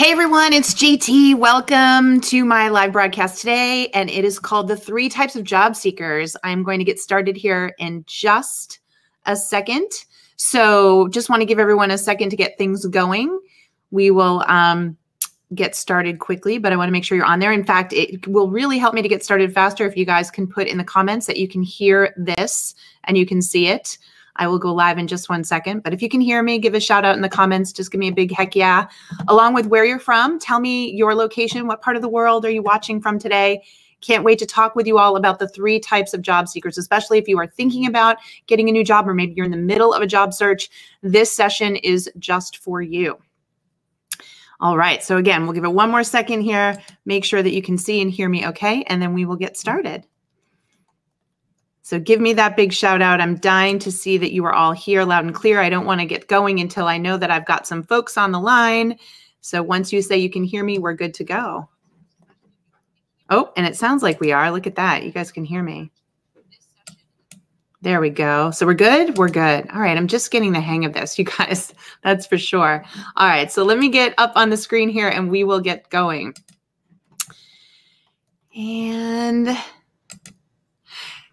Hey everyone, it's JT. Welcome to my live broadcast today, and it is called The 3 Types of Job Seekers. I'm going to get started here in just a second. So just want to give everyone a second to get things going. We will get started quickly, but I want to make sure you're on there. In fact, it will really help me to get started faster if you guys can put in the comments that you can hear this and you can see it. I will go live in just 1 second, but if you can hear me, give a shout out in the comments. Just give me a big heck yeah, along with where you're from. Tell me your location. What part of the world are you watching from today? Can't wait to talk with you all about the 3 types of job seekers, especially if you are thinking about getting a new job or maybe you're in the middle of a job search. This session is just for you. All right, so again, we'll give it 1 more second here. Make sure that you can see and hear me okay, and then we will get started. So give me that big shout out. I'm dying to see that you are all here loud and clear. I don't want to get going until I know that I've got some folks on the line. So once you say you can hear me, we're good to go. Oh, and it sounds like we are. Look at that. You guys can hear me. There we go. So we're good? We're good. All right. I'm just getting the hang of this, you guys. That's for sure. All right. So let me get up on the screen here and we will get going. And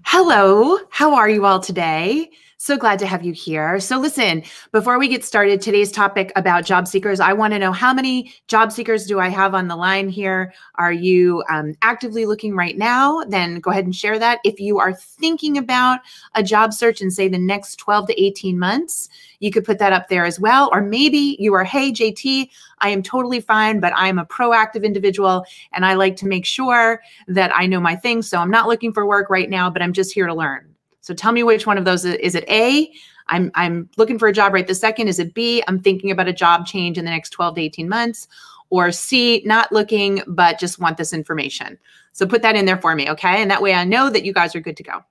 hello, how are you all today? So glad to have you here. So listen, before we get started, today's topic about job seekers, I want to know how many job seekers do I have on the line here? Are you actively looking right now? Then go ahead and share that. If you are thinking about a job search in say the next 12 to 18 months, you could put that up there as well. Or maybe you are, hey, JT, I am totally fine, but I'm a proactive individual and I like to make sure that I know my things. So I'm not looking for work right now, but I'm just here to learn. So tell me which one of those. Is it A, I'm looking for a job right this second? Is it B, I'm thinking about a job change in the next 12 to 18 months? Or C, not looking, but just want this information? So put that in there for me, okay? And that way I know that you guys are good to go.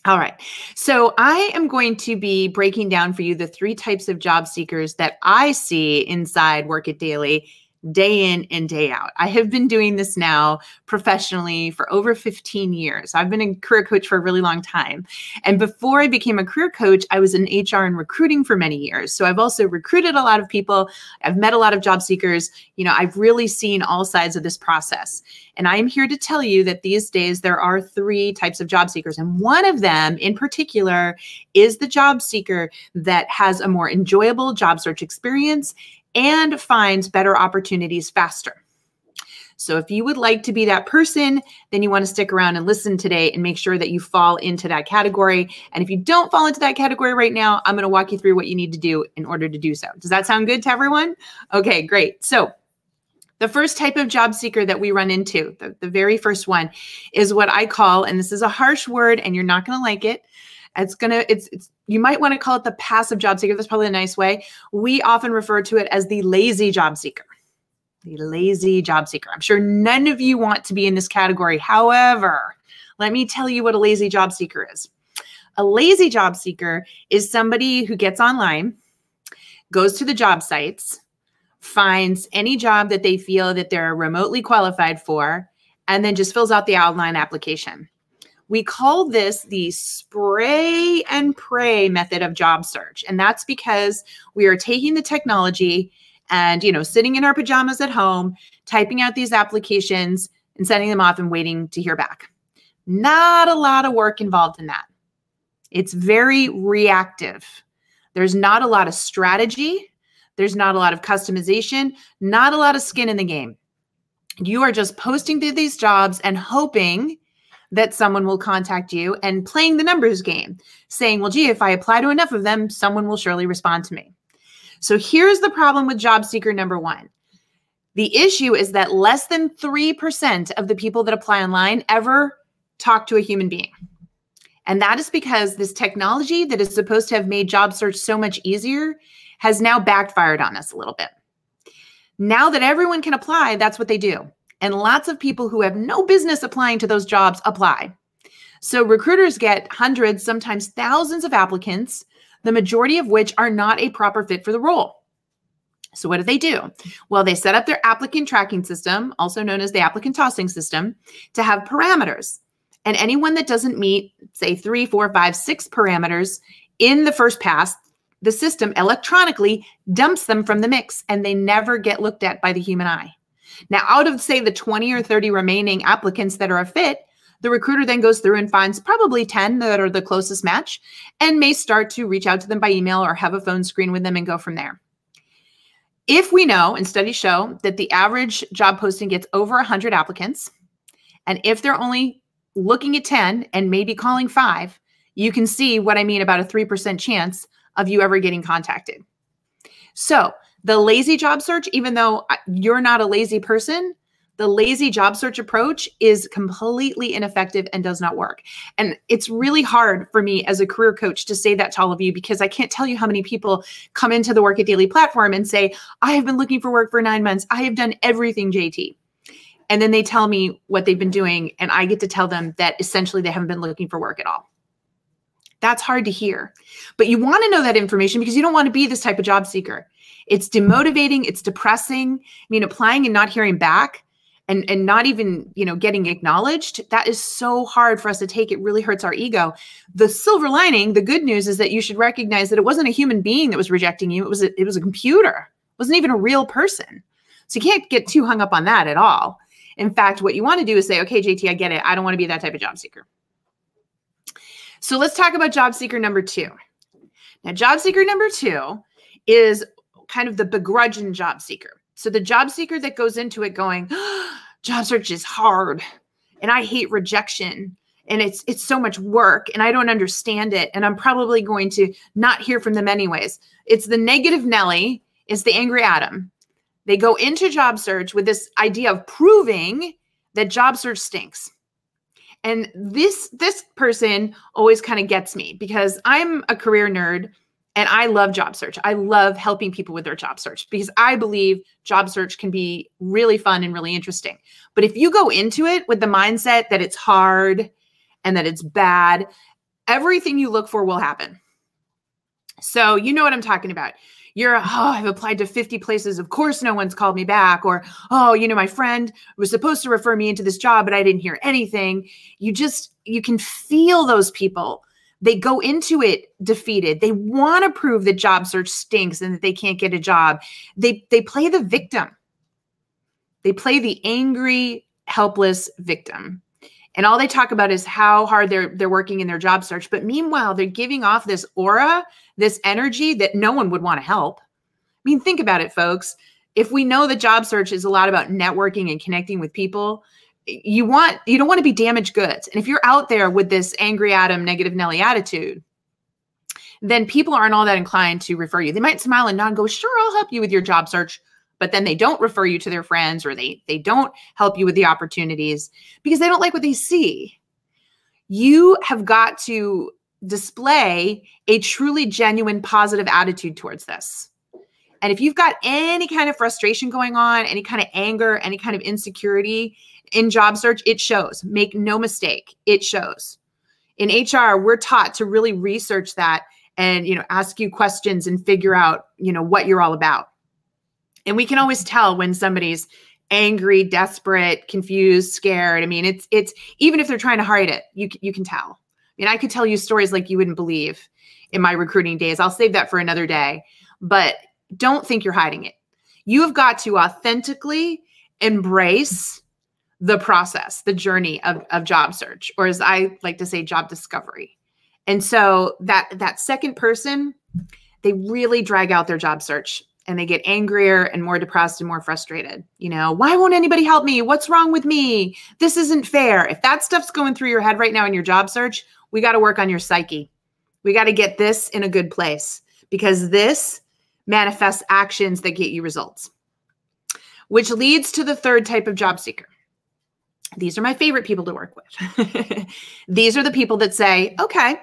All right, so I am going to be breaking down for you the 3 types of job seekers that I see inside Work It Daily, day in and day out. I have been doing this now professionally for over 15 years. I've been a career coach for a really long time. And before I became a career coach, I was in HR and recruiting for many years. So I've also recruited a lot of people. I've met a lot of job seekers. You know, I've really seen all sides of this process. And I am here to tell you that these days there are 3 types of job seekers. And one of them in particular is the job seeker that has a more enjoyable job search experience and finds better opportunities faster. So if you would like to be that person, then you want to stick around and listen today and make sure that you fall into that category. And if you don't fall into that category right now, I'm going to walk you through what you need to do in order to do so. Does that sound good to everyone? Okay, great. So the first type of job seeker that we run into, the very first one, is what I call, and this is a harsh word and you're not going to like it, you might want to call it the passive job seeker. That's probably a nice way. We often refer to it as the lazy job seeker. The lazy job seeker. I'm sure none of you want to be in this category. However, let me tell you what a lazy job seeker is. A lazy job seeker is somebody who gets online, goes to the job sites, finds any job that they feel that they're remotely qualified for, and then just fills out the online application. We call this the spray and pray method of job search. And that's because we are taking the technology and, you know, sitting in our pajamas at home, typing out these applications and sending them off and waiting to hear back. Not a lot of work involved in that. It's very reactive. There's not a lot of strategy. There's not a lot of customization, not a lot of skin in the game. You are just posting to these jobs and hoping that someone will contact you and playing the numbers game, saying, well, gee, if I apply to enough of them, someone will surely respond to me. So here's the problem with job seeker number 1. The issue is that less than 3% of the people that apply online ever talk to a human being. And that is because this technology that is supposed to have made job search so much easier has now backfired on us a little bit. Now that everyone can apply, that's what they do. And lots of people who have no business applying to those jobs apply. So recruiters get hundreds, sometimes thousands of applicants, the majority of which are not a proper fit for the role. So what do? Well, they set up their applicant tracking system, also known as the applicant tossing system, to have parameters. And anyone that doesn't meet, say, 3, 4, 5, 6 parameters in the first pass, the system electronically dumps them from the mix and they never get looked at by the human eye. Now, out of say the 20 or 30 remaining applicants that are a fit, the recruiter then goes through and finds probably 10 that are the closest match and may start to reach out to them by email or have a phone screen with them and go from there. If we know, and studies show, that the average job posting gets over 100 applicants, and if they're only looking at 10 and maybe calling 5, you can see what I mean about a 3% chance of you ever getting contacted. So the lazy job search, even though you're not a lazy person, the lazy job search approach is completely ineffective and does not work. And it's really hard for me as a career coach to say that to all of you, because I can't tell you how many people come into the Work It Daily platform and say, I have been looking for work for 9 months. I have done everything, JT. And then they tell me what they've been doing, and I get to tell them that essentially they haven't been looking for work at all. That's hard to hear. But you want to know that information because you don't want to be this type of job seeker. It's demotivating. It's depressing. I mean, applying and not hearing back and not even, getting acknowledged, that is so hard for us to take. It really hurts our ego. The silver lining, the good news is that you should recognize that it wasn't a human being that was rejecting you. It was a computer. It wasn't even a real person. So you can't get too hung up on that at all. In fact, what you want to do is say, okay, JT, I get it. I don't want to be that type of job seeker. So let's talk about job seeker number 2. Now, job seeker number 2 is kind of the begrudging job seeker. So the job seeker that goes into it going, job search is hard and I hate rejection and it's so much work and I don't understand it and I'm probably going to not hear from them anyways. It's the negative Nelly. It's the angry Adam. They go into job search with this idea of proving that job search stinks. And this person always kind of gets me because I'm a career nerd and I love job search. I love helping people with their job search because I believe job search can be really fun and really interesting. But if you go into it with the mindset that it's hard and that it's bad, everything you look for will happen. So you know what I'm talking about. I've applied to 50 places. Of course, no one's called me back. Or, my friend was supposed to refer me into this job, but I didn't hear anything. You can feel those people. They go into it defeated. They want to prove that job search stinks and that they can't get a job. They play the victim. They play the angry, helpless victim. And all they talk about is how hard they're working in their job search. But meanwhile, they're giving off this aura, this energy that no one would want to help. I mean, think about it, folks. If we know that job search is a lot about networking and connecting with people, you don't want to be damaged goods. And if you're out there with this angry Adam, negative Nelly attitude, then people aren't all that inclined to refer you. They might smile and nod and go, sure, I'll help you with your job search. But then they don't refer you to their friends or they don't help you with the opportunities because they don't like what they see. You have got to display a truly genuine positive attitude towards this. And if you've got any kind of frustration going on, any kind of anger, any kind of insecurity in job search, it shows. Make no mistake, it shows. In HR, we're taught to really research that and, ask you questions and figure out, what you're all about. And we can always tell when somebody's angry, desperate, confused, scared. I mean, it's even if they're trying to hide it, you can tell. I mean, I could tell you stories like you wouldn't believe in my recruiting days. I'll save that for another day, but don't think you're hiding it. You have got to authentically embrace the process, the journey of job search, or as I like to say, job discovery. And so that second person, they really drag out their job search. And they get angrier and more depressed and more frustrated. Why won't anybody help me? What's wrong with me? This isn't fair. If that stuff's going through your head right now in your job search, we got to work on your psyche. We got to get this in a good place because this manifests actions that get you results, which leads to the third type of job seeker. These are my favorite people to work with. These are the people that say, okay,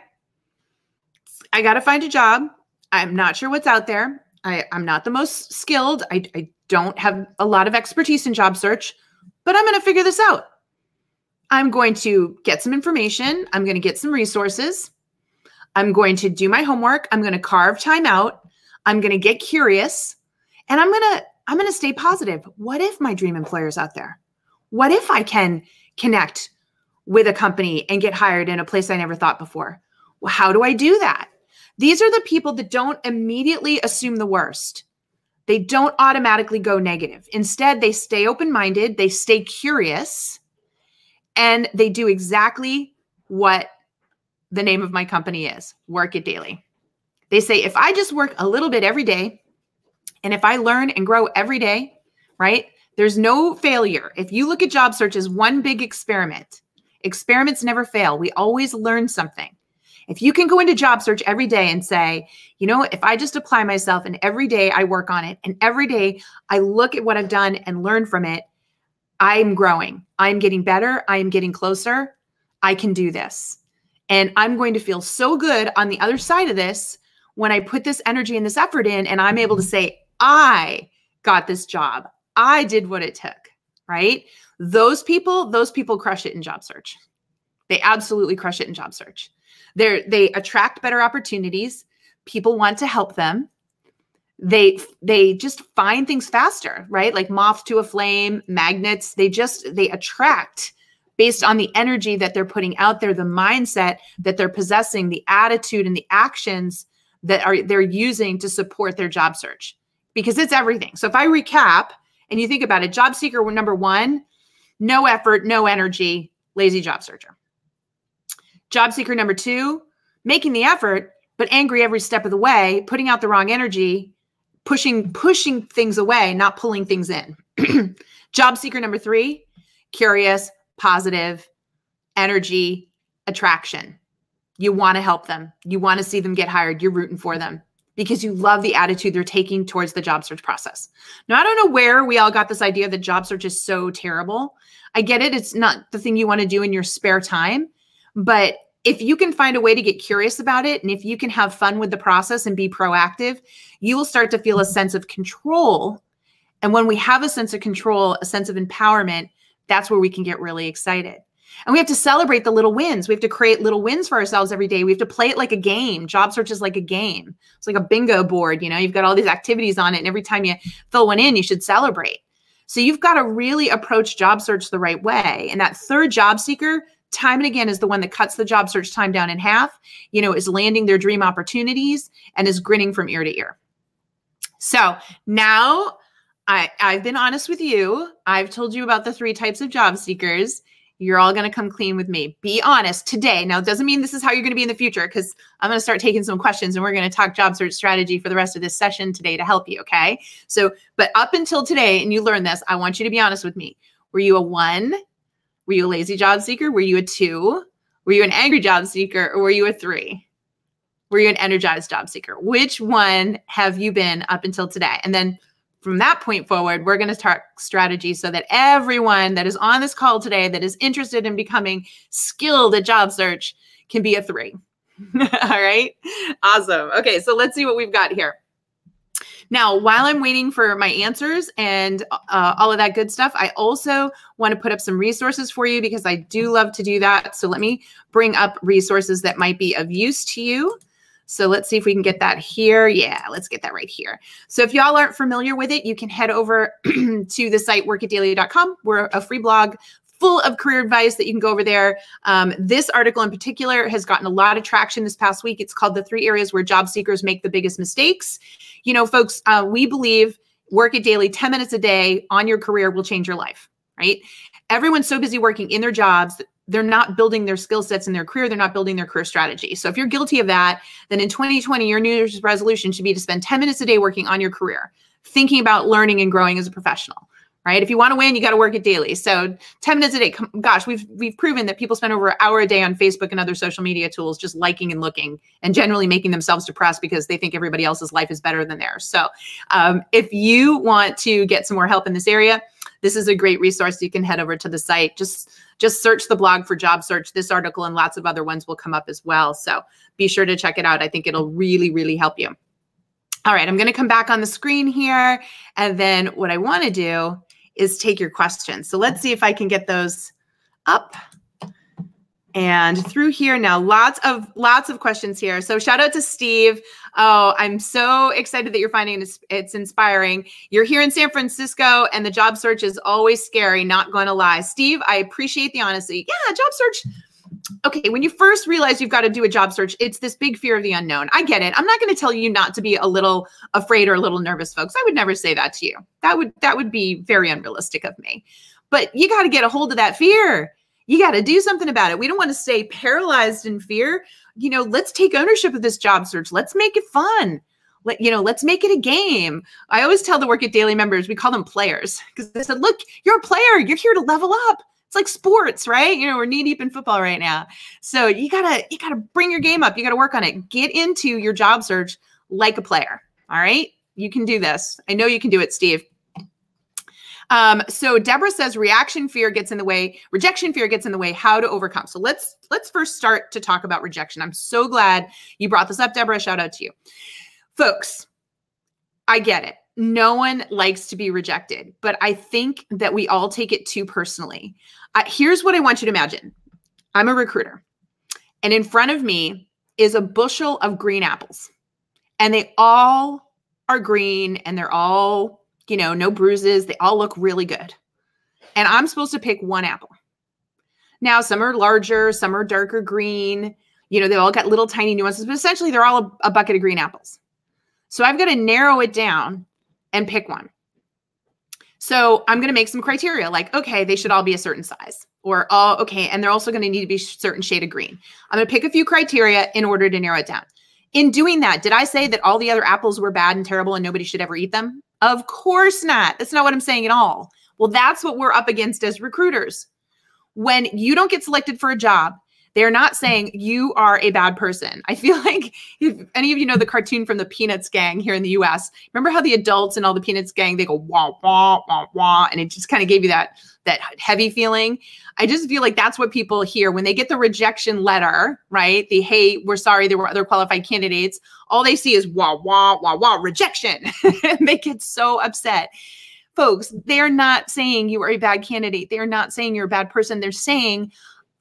I got to find a job. I'm not sure what's out there. I'm not the most skilled. I don't have a lot of expertise in job search, but I'm going to figure this out. I'm going to get some information. I'm going to get some resources. I'm going to do my homework. I'm going to carve time out. I'm going to get curious and I'm going to stay positive. What if my dream employer is out there? What if I can connect with a company and get hired in a place I never thought before? Well, how do I do that? These are the people that don't immediately assume the worst. They don't automatically go negative. Instead, they stay open-minded, they stay curious, and they do exactly what the name of my company is, Work It Daily. They say, if I just work a little bit every day, and if I learn and grow every day, right, there's no failure. If you look at job search as one big experiment, experiments never fail. We always learn something. If you can go into job search every day and say, you know, if I just apply myself and every day I work on it and every day I look at what I've done and learn from it, I'm growing. I'm getting better. I'm getting closer. I can do this. And I'm going to feel so good on the other side of this when I put this energy and this effort in and I'm able to say, I got this job. I did what it took, right? Those people crush it in job search. They absolutely crush it in job search. They attract better opportunities. People want to help them. They just find things faster, right? Like moth to a flame, magnets. They attract based on the energy that they're putting out there, the mindset that they're possessing, the attitude and the actions that they're using to support their job search, because it's everything. So if I recap and you think about it, job seeker number one, no effort, no energy, lazy job searcher. Job seeker number two, making the effort, but angry every step of the way, putting out the wrong energy, pushing things away, not pulling things in. Job seeker number three, curious, positive, energy, attraction. You want to help them. You want to see them get hired. You're rooting for them because you love the attitude they're taking towards the job search process. Now, I don't know where we all got this idea that job search is so terrible. I get it. It's not the thing you want to do in your spare time. But if you can find a way to get curious about it, and if you can have fun with the process and be proactive, you will start to feel a sense of control. And when we have a sense of control, a sense of empowerment, that's where we can get really excited. And we have to celebrate the little wins. We have to create little wins for ourselves every day. We have to play it like a game. Job search is like a game. It's like a bingo board. You know, you've got all these activities on it, and every time you fill one in, you should celebrate. So you've got to really approach job search the right way. And that third job seeker, time and again, is the one that cuts the job search time down in half, you know, is landing their dream opportunities and is grinning from ear to ear. So now I've been honest with you. I've told you about the three types of job seekers. You're all going to come clean with me. Be honest today. Now, it doesn't mean this is how you're going to be in the future, because I'm going to start taking some questions and we're going to talk job search strategy for the rest of this session today to help you. Okay. So, but up until today, and you learn this, I want you to be honest with me. Were you a 1? Were you a lazy job seeker? Were you a 2? Were you an angry job seeker? Or were you a 3? Were you an energized job seeker? Which one have you been up until today? And then from that point forward, we're going to talk strategy so that everyone that is on this call today that is interested in becoming skilled at job search can be a 3. All right. Awesome. Okay. So let's see what we've got here. Now, while I'm waiting for my answers and all of that good stuff, I also want to put up some resources for you because I do love to do that. So let me bring up resources that might be of use to you. So let's see if we can get that here. Yeah, let's get that right here. So if y'all aren't familiar with it, you can head over to the site workitdaily.com. We're a free blog full of career advice that you can go over there. This article in particular has gotten a lot of traction this past week. It's called The 3 Areas Where Job Seekers Make the Biggest Mistakes. You know, folks, we believe Work It Daily, 10 minutes a day on your career will change your life, right? Everyone's so busy working in their jobs, they're not building their skill sets in their career. They're not building their career strategy. So if you're guilty of that, then in 2020, your New Year's resolution should be to spend 10 minutes a day working on your career, thinking about learning and growing as a professional, right? If you want to win, you got to work it daily. So 10 minutes a day, gosh, we've proven that people spend over an hour a day on Facebook and other social media tools, just liking and looking and generally making themselves depressed because they think everybody else's life is better than theirs. So if you want to get some more help in this area, this is a great resource. You can head over to the site. Just search the blog for job search. This article and lots of other ones will come up as well. So be sure to check it out. I think it'll really, really help you. All right, I'm going to come back on the screen here. And then what I want to do is take your questions. So let's see if I can get those up and through here. Now, lots of questions here. So shout out to Steve. Oh, I'm so excited that you're finding it's inspiring. You're here in San Francisco and the job search is always scary, not going to lie. Steve, I appreciate the honesty. Yeah, job search, okay, when you first realize you've got to do a job search, it's this big fear of the unknown. I get it. I'm not going to tell you not to be a little afraid or a little nervous, folks. I would never say that to you. That would be very unrealistic of me. But you got to get a hold of that fear. You got to do something about it. We don't want to stay paralyzed in fear. Let's take ownership of this job search. Let's make it fun. Let's make it a game. I always tell the Work It Daily members, we call them players, because they said, look, you're a player. You're here to level up. It's like sports, right? We're knee deep in football right now. So you gotta bring your game up. You gotta work on it. Get into your job search like a player. All right. You can do this. I know you can do it, Steve. So Deborah says rejection fear gets in the way. How to overcome. So let's first start to talk about rejection. I'm so glad you brought this up, Deborah. Shout out to you. Folks, I get it. No one likes to be rejected, but I think that we all take it too personally. Here's what I want you to imagine. I'm a recruiter, and in front of me is a bushel of green apples, and they all are green, and they're all, no bruises. They all look really good. And I'm supposed to pick one apple. Now, some are larger, some are darker green. They've all got little tiny nuances, but essentially they're all a bucket of green apples. So I've got to narrow it down and pick one. So I'm going to make some criteria like, okay, they should all be a certain size, or, oh, okay, and they're also going to need to be a certain shade of green. I'm going to pick a few criteria in order to narrow it down. In doing that, did I say that all the other apples were bad and terrible and nobody should ever eat them? Of course not. That's not what I'm saying at all. Well, that's what we're up against as recruiters. When you don't get selected for a job, they're not saying you are a bad person. I feel like if any of you know the cartoon from the Peanuts gang here in the US, remember how the adults and all the Peanuts gang, they go wah, wah, wah, wah, and it just kind of gave you that heavy feeling. I just feel like that's what people hear when they get the rejection letter, right? The, hey, we're sorry, there were other qualified candidates. All they see is wah, wah, wah, wah, rejection. And they get so upset. Folks, they're not saying you are a bad candidate. They're not saying you're a bad person. They're saying,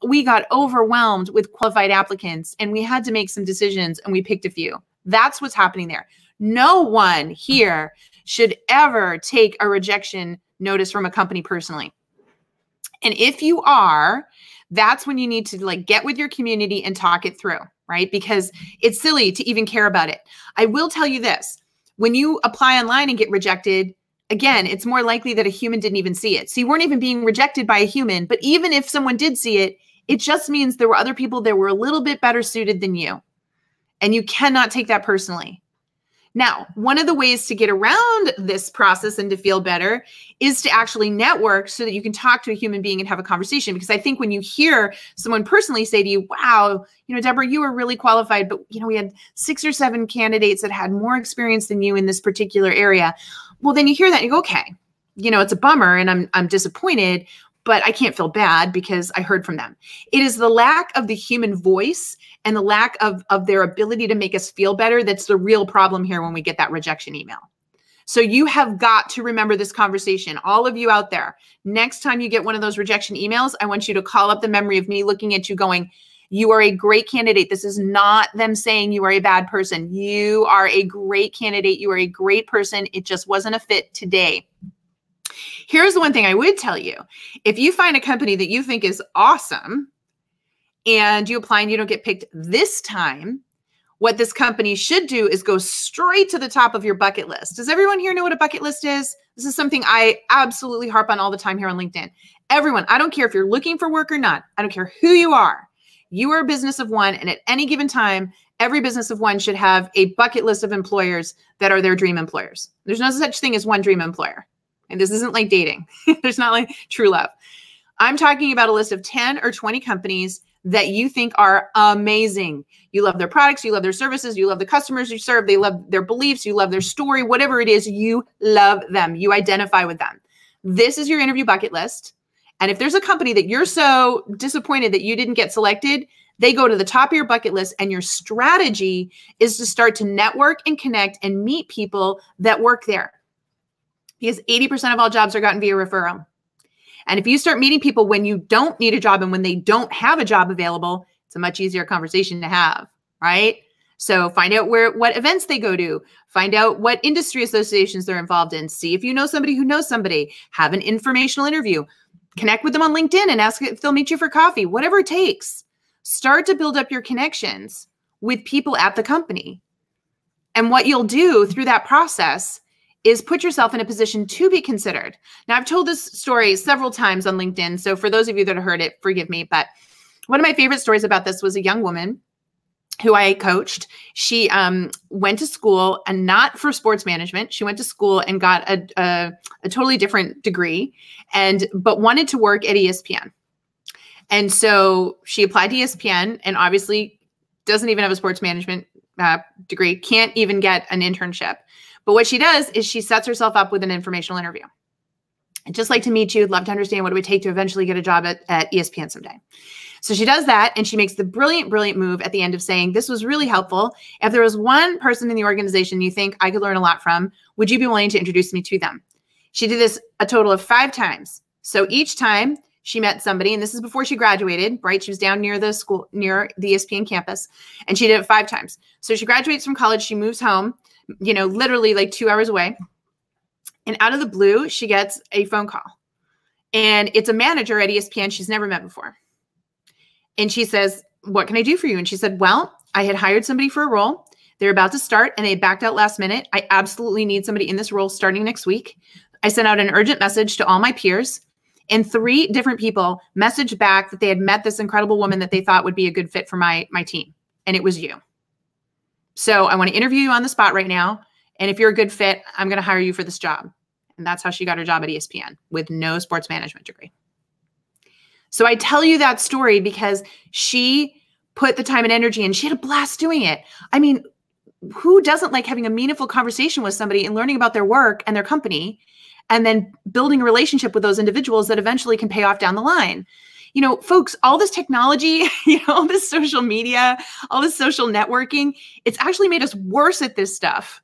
we got overwhelmed with qualified applicants and we had to make some decisions and we picked a few. That's what's happening there. No one here should ever take a rejection notice from a company personally. And if you are, that's when you need to get with your community and talk it through, right? Because it's silly to even care about it. I will tell you this, when you apply online and get rejected, again, it's more likely that a human didn't even see it. So you weren't even being rejected by a human, but even if someone did see it, it just means there were other people that were a little bit better suited than you. And you cannot take that personally. Now, one of the ways to get around this process and to feel better is to actually network so that you can talk to a human being and have a conversation. Because I think when you hear someone personally say to you, wow, Deborah, you were really qualified, but we had 6 or 7 candidates that had more experience than you in this particular area. Well, then you hear that and you go, okay, it's a bummer and I'm disappointed, but I can't feel bad because I heard from them. It is the lack of the human voice and the lack of their ability to make us feel better that's the real problem here when we get that rejection email. So you have got to remember this conversation. All of you out there, next time you get one of those rejection emails, I want you to call up the memory of me looking at you going, you are a great candidate. This is not them saying you are a bad person. You are a great candidate. You are a great person. It just wasn't a fit today. Here's the one thing I would tell you. If you find a company that you think is awesome and you apply and you don't get picked this time, what this company should do is go straight to the top of your bucket list. Does everyone here know what a bucket list is? This is something I absolutely harp on all the time here on LinkedIn. Everyone, I don't care if you're looking for work or not. I don't care who you are. You are a business of one, and at any given time, every business of one should have a bucket list of employers that are their dream employers. There's no such thing as one dream employer. And this isn't like dating. There's not like true love. I'm talking about a list of 10 or 20 companies that you think are amazing. You love their products, you love their services, you love the customers you serve, they love their beliefs, you love their story, whatever it is, you love them. You identify with them. This is your interview bucket list. And if there's a company that you're so disappointed that you didn't get selected, they go to the top of your bucket list, and your strategy is to start to network and connect and meet people that work there. Because 80% of all jobs are gotten via referral. And if you start meeting people when you don't need a job and when they don't have a job available, it's a much easier conversation to have, right? So find out what events they go to, find out what industry associations they're involved in, see if you know somebody who knows somebody, have an informational interview, connect with them on LinkedIn and ask if they'll meet you for coffee, whatever it takes. start to build up your connections with people at the company. And what you'll do through that process is put yourself in a position to be considered. Now, I've told this story several times on LinkedIn, so for those of you that have heard it, forgive me, but one of my favorite stories about this was a young woman who I coached. She went to school, and not for sports management. She went to school and got a totally different degree, but wanted to work at ESPN. And so she applied to ESPN, and obviously doesn't even have a sports management degree, can't even get an internship. But what she does is she sets herself up with an informational interview. I'd just like to meet you. I'd love to understand what it would take to eventually get a job at ESPN someday. So she does that, and she makes the brilliant, brilliant move at the end of saying, this was really helpful. If there was one person in the organization you think I could learn a lot from, would you be willing to introduce me to them? She did this a total of 5 times. So each time she met somebody, and this is before she graduated, right? She was down near the school, near the ESPN campus, and she did it 5 times. So she graduates from college, she moves home, you know, literally like 2 hours away. And out of the blue, she gets a phone call. And it's a manager at ESPN she's never met before. And she says, what can I do for you? And she said, well, I had hired somebody for a role. They're about to start, and they backed out last minute. I absolutely need somebody in this role starting next week. I sent out an urgent message to all my peers, and 3 different people messaged back that they had met this incredible woman that they thought would be a good fit for my team. And it was you. So I want to interview you on the spot right now. And if you're a good fit, I'm going to hire you for this job. And that's how she got her job at ESPN with no sports management degree. So I tell you that story because she put the time and energy in. She had a blast doing it. I mean, who doesn't like having a meaningful conversation with somebody and learning about their work and their company, and then building a relationship with those individuals that eventually can pay off down the line? You know, folks, all this technology, all this social media, all this social networking, it's actually made us worse at this stuff.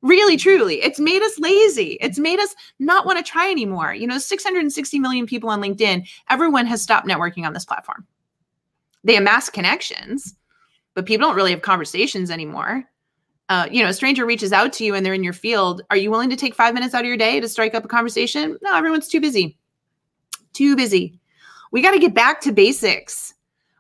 Really, truly. It's made us lazy. It's made us not want to try anymore. 660 million people on LinkedIn. Everyone has stopped networking on this platform. They amass connections, but people don't really have conversations anymore. A stranger reaches out to you and they're in your field. Are you willing to take 5 minutes out of your day to strike up a conversation? No, everyone's too busy. Too busy. We got to get back to basics.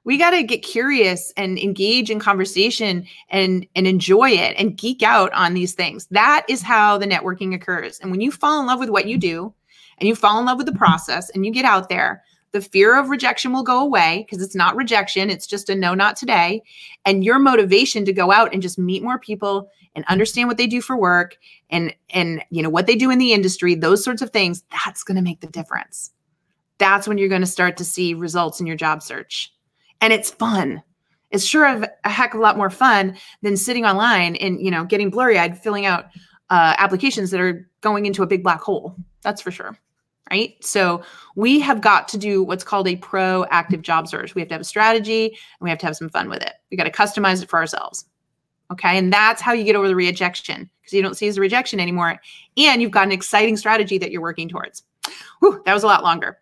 We got to get curious and engage in conversation and enjoy it and geek out on these things. That is how the networking occurs. And when you fall in love with what you do and you fall in love with the process and you get out there, the fear of rejection will go away, because it's not rejection. It's just a no, not today. And your motivation to go out and just meet more people and understand what they do for work and what they do in the industry, those sorts of things, that's going to make the difference. That's when you're going to start to see results in your job search. And it's fun. It's sure a heck of a lot more fun than sitting online and, getting blurry-eyed, filling out applications that are going into a big black hole. That's for sure. Right? So we have got to do what's called a proactive job search. We have to have a strategy and we have to have some fun with it. We got to customize it for ourselves. Okay. And that's how you get over the rejection, because you don't see it as a rejection anymore. And you've got an exciting strategy that you're working towards. Whew, that was a lot longer.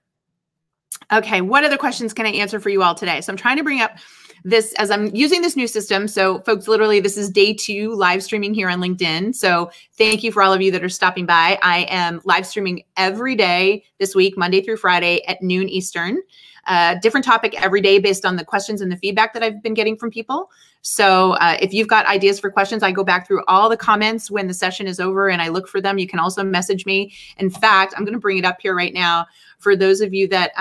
Okay, what other questions can I answer for you all today? So I'm trying to bring up this as I'm using this new system. So folks, literally, this is day 2 live streaming here on LinkedIn. So thank you for all of you that are stopping by. I am live streaming every day this week, Monday through Friday at noon Eastern. Different topic every day based on the questions and the feedback that I've been getting from people. So if you've got ideas for questions, I go back through all the comments when the session is over and I look for them. You can also message me. In fact, I'm going to bring it up here right now for those of you that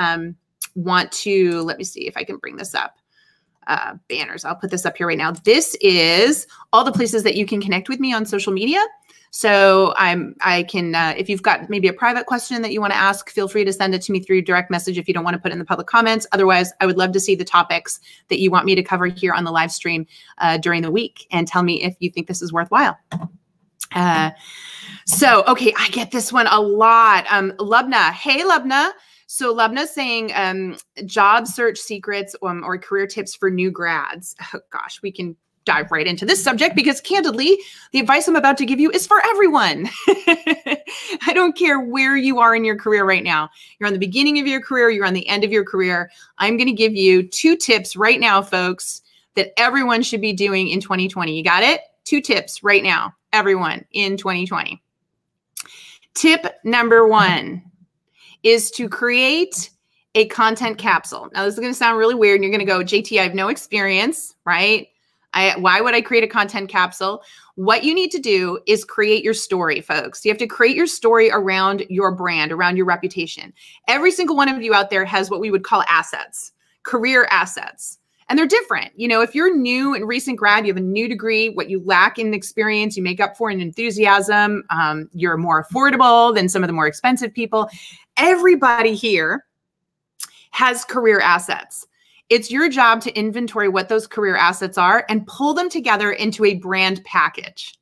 want to, let me see if I can bring this up. Banners. I'll put this up here right now. This is all the places that you can connect with me on social media. So I can, if you've got maybe a private question that you want to ask, feel free to send it to me through direct message if you don't want to put it in the public comments. Otherwise, I would love to see the topics that you want me to cover here on the live stream during the week, and tell me if you think this is worthwhile. So, okay, I get this one a lot. Lubna. Hey, Lubna. So Lubna's saying job search secrets or career tips for new grads. Oh, gosh, we can dive right into this subject because candidly, the advice I'm about to give you is for everyone. I don't care where you are in your career right now. You're on the beginning of your career, you're on the end of your career. I'm going to give you 2 tips right now, folks, that everyone should be doing in 2020. You got it? 2 tips right now, everyone in 2020. Tip number 1 is to create a content capsule. Now, this is going to sound really weird, and you're going to go, JT, I have no experience, right? Why would I create a content capsule? What you need to do is create your story, folks. You have to create your story around your brand, around your reputation. Every single one of you out there has what we would call assets, career assets. And they're different. You know, if you're new and recent grad, you have a new degree, what you lack in experience, you make up for in enthusiasm. You're more affordable than some of the more expensive people. Everybody here has career assets. It's your job to inventory what those career assets are and pull them together into a brand package.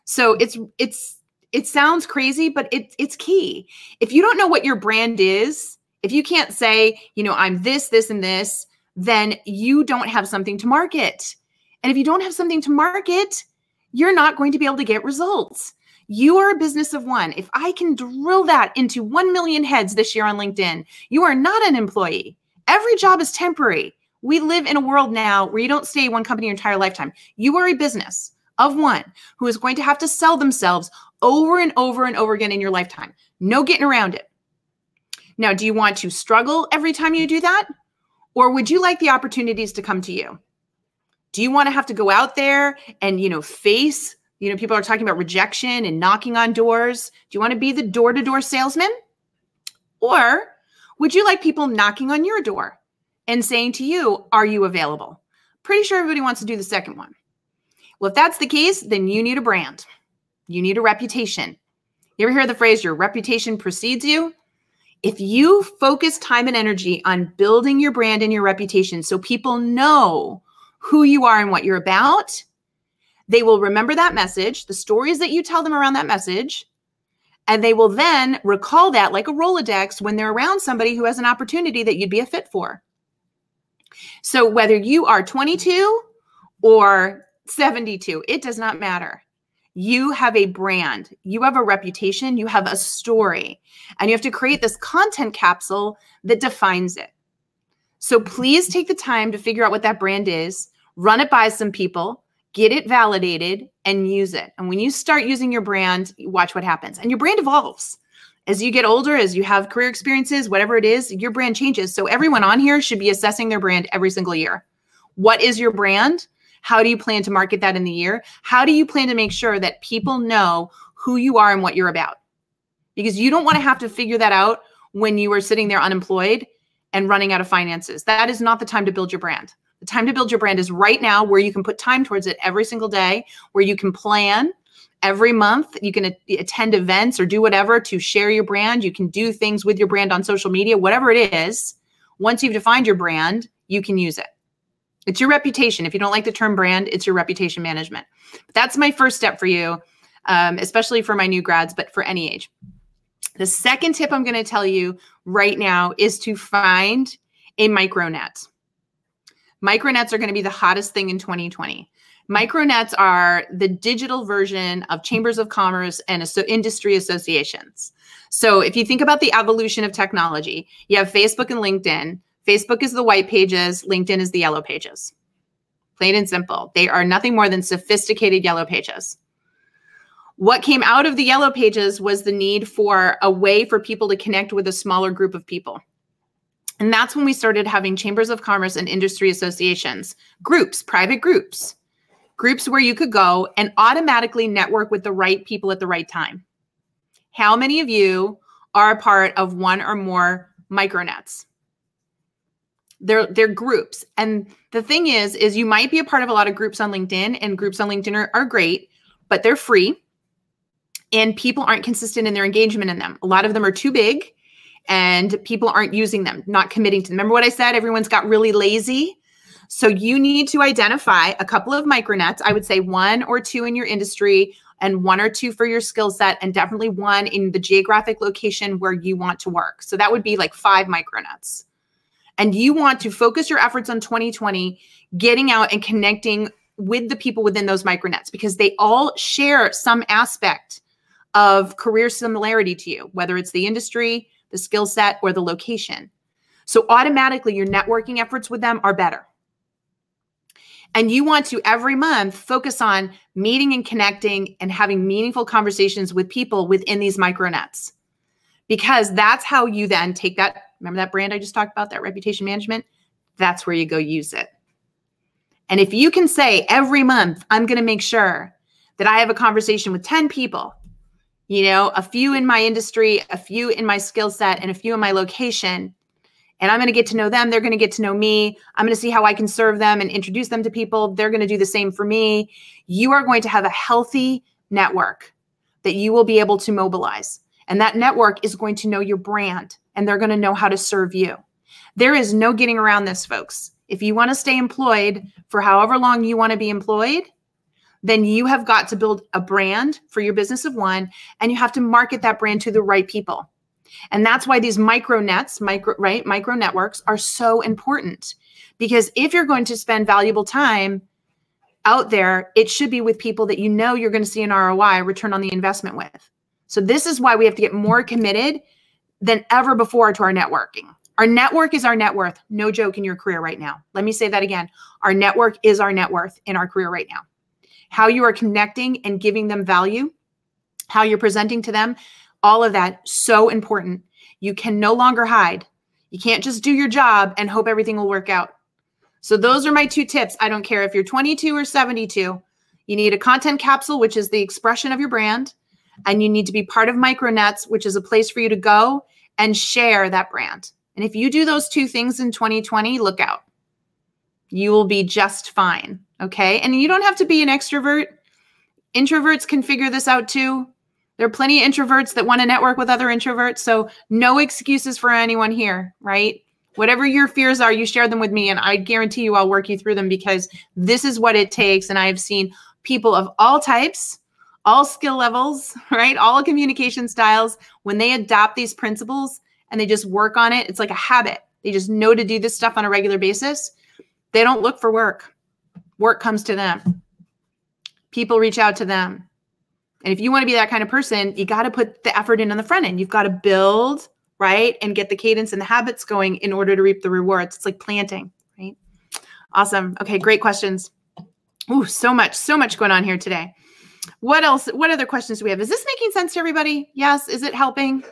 So it sounds crazy, but it's key. If you don't know what your brand is, if you can't say, you know, I'm this, this, and this, then you don't have something to market. And if you don't have something to market, you're not going to be able to get results. You are a business of one. If I can drill that into 1 million heads this year on LinkedIn, you are not an employee. Every job is temporary. We live in a world now where you don't stay at one company your entire lifetime. You are a business of one who is going to have to sell themselves over and over and over again in your lifetime. No getting around it. Now, do you want to struggle every time you do that? Or would you like the opportunities to come to you? Do you want to have to go out there and, you know, face, you know, people are talking about rejection and knocking on doors. Do you want to be the door-to-door salesman? Or would you like people knocking on your door and saying to you, are you available? Pretty sure everybody wants to do the second one. Well, if that's the case, then you need a brand. You need a reputation. You ever hear the phrase, your reputation precedes you? If you focus time and energy on building your brand and your reputation so people know who you are and what you're about, they will remember that message, the stories that you tell them around that message, and they will then recall that like a Rolodex when they're around somebody who has an opportunity that you'd be a fit for. So whether you are 22 or 72, it does not matter. You have a brand, you have a reputation, you have a story, and you have to create this content capsule that defines it. So please take the time to figure out what that brand is, run it by some people, get it validated, and use it. And when you start using your brand, watch what happens. And your brand evolves. As you get older, as you have career experiences, whatever it is, your brand changes. So everyone on here should be assessing their brand every single year. What is your brand? How do you plan to market that in the year? How do you plan to make sure that people know who you are and what you're about? Because you don't want to have to figure that out when you are sitting there unemployed and running out of finances. That is not the time to build your brand. The time to build your brand is right now, where you can put time towards it every single day, where you can plan every month. You can attend events or do whatever to share your brand. You can do things with your brand on social media, whatever it is. Once you've defined your brand, you can use it. It's your reputation. If you don't like the term brand, it's your reputation management. But that's my first step for you, especially for my new grads, but for any age. The second tip I'm going to tell you right now is to find a micronet. Micronets are going to be the hottest thing in 2020. Micronets are the digital version of chambers of commerce and industry associations. So if you think about the evolution of technology, you have Facebook and LinkedIn. Facebook is the white pages, LinkedIn is the yellow pages. Plain and simple. They are nothing more than sophisticated yellow pages. What came out of the yellow pages was the need for a way for people to connect with a smaller group of people. And that's when we started having chambers of commerce and industry associations, groups, private groups where you could go and automatically network with the right people at the right time. How many of you are a part of one or more micronets? They're groups. And the thing is you might be a part of a lot of groups on LinkedIn, and groups on LinkedIn are great, but they're free and people aren't consistent in their engagement in them. A lot of them are too big and people aren't using them, not committing to them. Remember what I said? Everyone's got really lazy. So you need to identify a couple of micronets. I would say 1 or 2 in your industry and 1 or 2 for your skill set, and definitely 1 in the geographic location where you want to work. So that would be like 5 micronets. And you want to focus your efforts on 2020, getting out and connecting with the people within those micronets, because they all share some aspect of career similarity to you, whether it's the industry, the skill set, or the location. So automatically your networking efforts with them are better. And you want to every month focus on meeting and connecting and having meaningful conversations with people within these micronets, because that's how you then take that Remember that brand I just talked about, that reputation management? That's where you go use it. And if you can say every month, I'm going to make sure that I have a conversation with 10 people, you know, a few in my industry, a few in my skill set, and a few in my location, and I'm going to get to know them. They're going to get to know me. I'm going to see how I can serve them and introduce them to people. They're going to do the same for me. You are going to have a healthy network that you will be able to mobilize. And that network is going to know your brand, and they're going to know how to serve you. There is no getting around this, folks. If you want to stay employed for however long you want to be employed, then you have got to build a brand for your business of one, and you have to market that brand to the right people. And that's why these micro networks are so important, because if you're going to spend valuable time out there, it should be with people that you know you're going to see an ROI, return on the investment with. So this is why we have to get more committed than ever before to our networking. Our network is our net worth. No joke in your career right now. Let me say that again. Our network is our net worth in our career right now. How you are connecting and giving them value, how you're presenting to them, all of that, so important. You can no longer hide. You can't just do your job and hope everything will work out. So those are my 2 tips. I don't care if you're 22 or 72. You need a content capsule, which is the expression of your brand. And you need to be part of Micronets, which is a place for you to go and share that brand. And if you do those 2 things in 2020, look out. You will be just fine. Okay. And you don't have to be an extrovert. Introverts can figure this out too. There are plenty of introverts that want to network with other introverts. So no excuses for anyone here, right? Whatever your fears are, you share them with me, and I guarantee you I'll work you through them, because this is what it takes. And I have seen people of all types, all skill levels, right? All communication styles, when they adopt these principles and they just work on it, it's like a habit. They just know to do this stuff on a regular basis. They don't look for work. Work comes to them. People reach out to them. And if you want to be that kind of person, you got to put the effort in on the front end. You've got to build, right? And get the cadence and the habits going in order to reap the rewards. It's like planting, right? Awesome. Okay, great questions. Ooh, so much going on here today. What else? What other questions do we have? Is this making sense to everybody? Yes. Is it helping?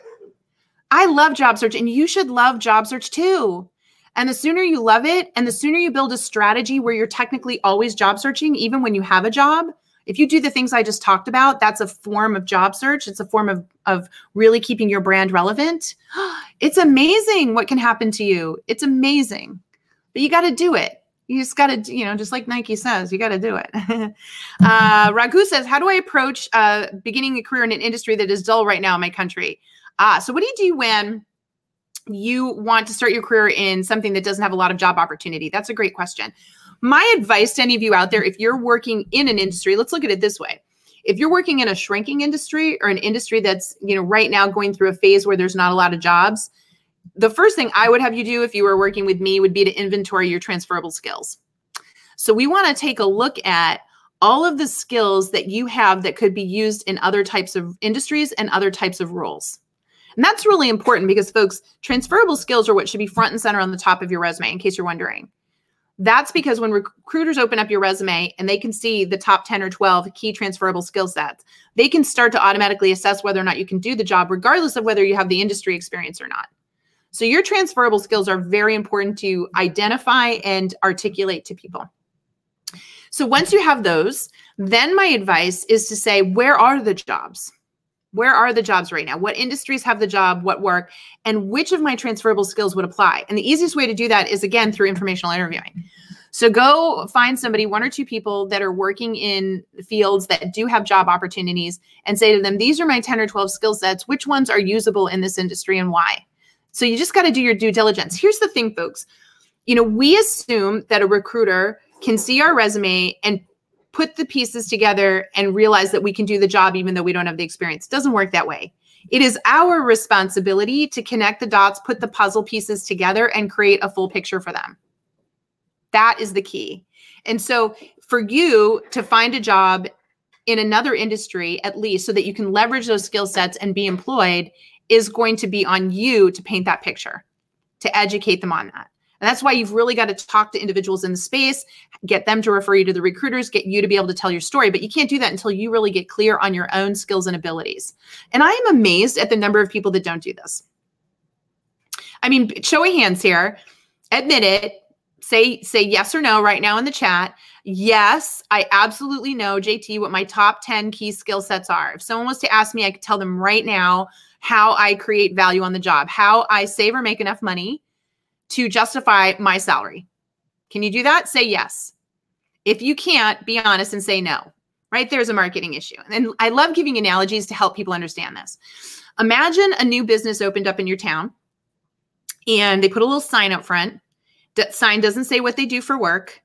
I love job search, and you should love job search too. And the sooner you love it, and the sooner you build a strategy where you're technically always job searching, even when you have a job, if you do the things I just talked about, that's a form of job search. It's a form of really keeping your brand relevant. It's amazing what can happen to you. It's amazing, but you got to do it. You just got to, you know, just like Nike says, you got to do it. Raghu says, how do I approach beginning a career in an industry that is dull right now in my country? So what do you do when you want to start your career in something that doesn't have a lot of job opportunity? That's a great question. My advice to any of you out there, if you're working in an industry, let's look at it this way. If you're working in a shrinking industry, or an industry that's, you know, right now going through a phase where there's not a lot of jobs, the first thing I would have you do if you were working with me would be to inventory your transferable skills. So we want to take a look at all of the skills that you have that could be used in other types of industries and other types of roles. And that's really important, because folks, transferable skills are what should be front and center on the top of your resume, in case you're wondering. That's because when recruiters open up your resume and they can see the top 10 or 12 key transferable skill sets, they can start to automatically assess whether or not you can do the job, regardless of whether you have the industry experience or not. So your transferable skills are very important to identify and articulate to people. So once you have those, then my advice is to say, where are the jobs? Where are the jobs right now? What industries have the job? What work? And which of my transferable skills would apply? And the easiest way to do that is, again, through informational interviewing. So go find somebody, 1 or 2 people that are working in fields that do have job opportunities, and say to them, these are my 10 or 12 skill sets. Which ones are usable in this industry and why? So you just got to do your due diligence. Here's the thing, folks. You know, we assume that a recruiter can see our resume and put the pieces together and realize that we can do the job even though we don't have the experience. It doesn't work that way. It is our responsibility to connect the dots, put the puzzle pieces together, and create a full picture for them. That is the key. And so for you to find a job in another industry, at least, so that you can leverage those skill sets and be employed, is going to be on you to paint that picture, to educate them on that. And that's why you've really got to talk to individuals in the space, get them to refer you to the recruiters, get you to be able to tell your story. But you can't do that until you really get clear on your own skills and abilities. And I am amazed at the number of people that don't do this. I mean, show of hands here. Admit it. Say yes or no right now in the chat. Yes, I absolutely know, JT, what my top 10 key skill sets are. If someone was to ask me, I could tell them right now how I create value on the job, how I save or make enough money to justify my salary. Can you do that? Say yes. If you can't, be honest and say no. Right? There's a marketing issue. And I love giving analogies to help people understand this. Imagine a new business opened up in your town and they put a little sign up front. That sign doesn't say what they do for work,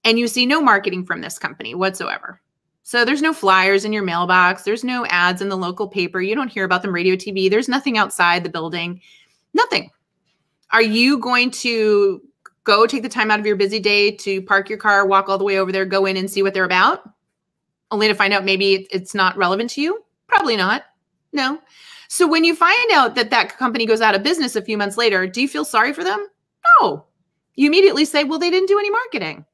and you see no marketing from this company whatsoever. So there's no flyers in your mailbox. There's no ads in the local paper. You don't hear about them radio, TV. There's nothing outside the building. Nothing. Are you going to go take the time out of your busy day to park your car, walk all the way over there, go in and see what they're about, only to find out maybe it's not relevant to you? Probably not. No. So when you find out that that company goes out of business a few months later, do you feel sorry for them? No. You immediately say, well, they didn't do any marketing.